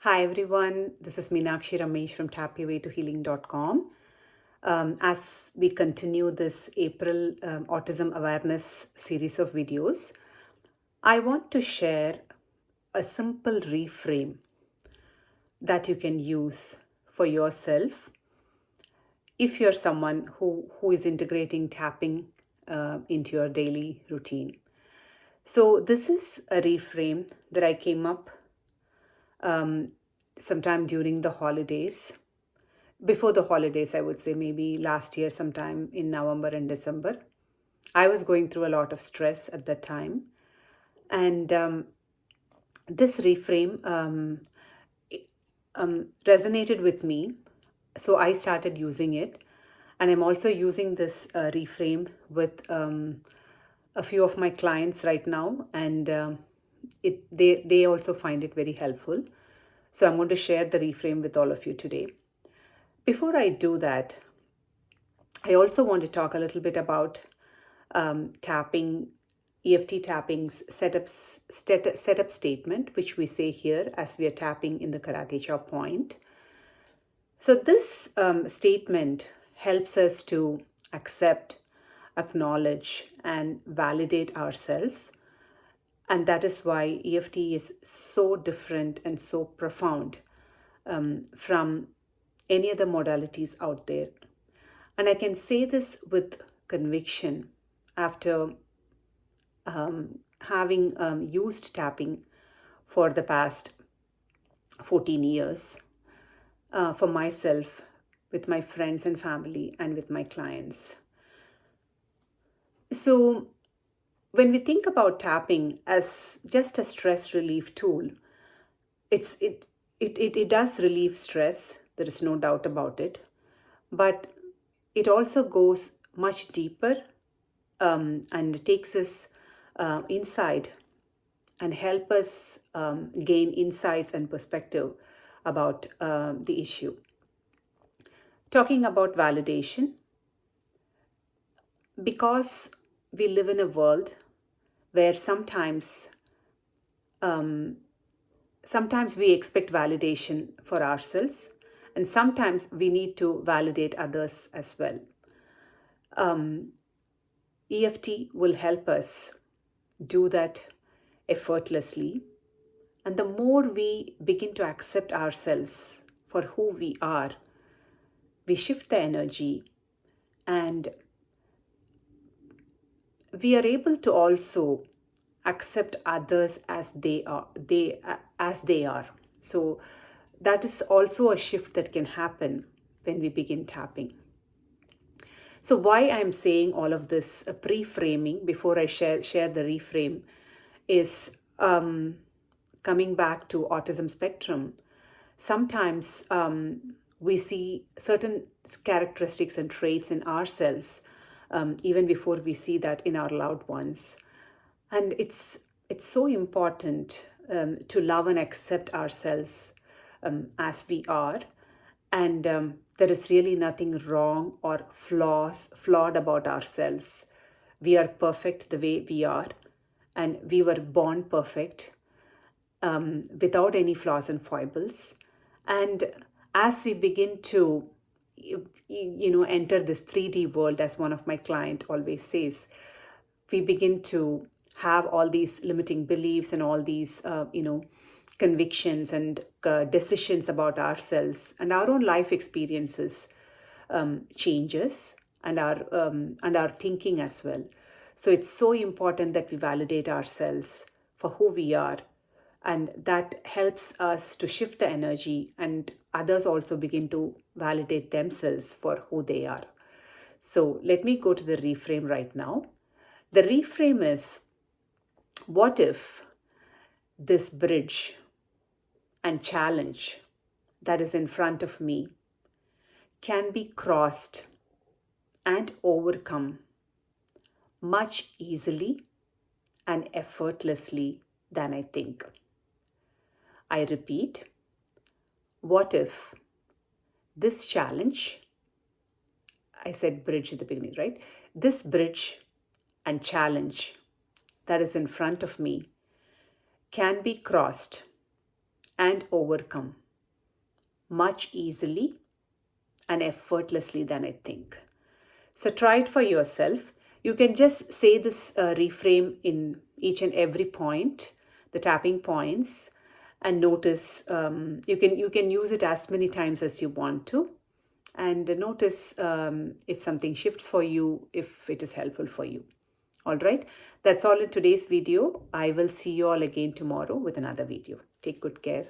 Hi everyone, this is Meenakshi Ramesh from tapyourwaytohealing.com. As we continue this April Autism Awareness series of videos, I want to share a simple reframe that you can use for yourself if you're someone who is integrating tapping into your daily routine. So this is a reframe that I came up sometime during the holidays. Before the holidays, I would say maybe last year, sometime in November and December. I was going through a lot of stress at that time. And this reframe resonated with me. So I started using it. And I'm also using this reframe with a few of my clients right now. And they also find it very helpful. So I'm going to share the reframe with all of you today. Before I do that, I also want to talk a little bit about tapping, EFT tapping's setup statement, which we say here as we are tapping in the Karate Chop point. So this statement helps us to accept, acknowledge, and validate ourselves. And that is why EFT is so different and so profound from any other modalities out there. And I can say this with conviction after having used tapping for the past 14 years for myself, with my friends and family, and with my clients. So when we think about tapping as just a stress relief tool, it does relieve stress. There is no doubt about it. But it also goes much deeper and takes us inside and help us gain insights and perspective about the issue. Talking about validation, because we live in a world where sometimes we expect validation for ourselves, and sometimes we need to validate others as well. EFT will help us do that effortlessly. And the more we begin to accept ourselves for who we are, we shift the energy and we are able to also accept others as they are. So that is also a shift that can happen when we begin tapping. So why I'm saying all of this pre-framing before I share the reframe is coming back to autism spectrum. Sometimes we see certain characteristics and traits in ourselves even before we see that in our loved ones. And it's so important to love and accept ourselves as we are. And there is really nothing wrong or flawed about ourselves. We are perfect the way we are. And we were born perfect without any flaws and foibles. And as we begin to enter this 3D world, as one of my clients always says, we begin to have all these limiting beliefs and all these convictions and decisions about ourselves, and our own life experiences changes, and our thinking as well. So it's so important that we validate ourselves for who we are, and that helps us to shift the energy, and others also begin to validate themselves for who they are. So let me go to the reframe right now. The reframe is, what if this bridge and challenge that is in front of me can be crossed and overcome much easily and effortlessly than I think? I repeat, what if this challenge, I said bridge at the beginning, right? This bridge and challenge that is in front of me can be crossed and overcome much easily and effortlessly than I think. So try it for yourself. You can just say this reframe in each and every point, the tapping points, and notice. You can use it as many times as you want to, and notice if something shifts for you, if it is helpful for you. All right, that's all in today's video. I will see you all again tomorrow with another video. Take good care.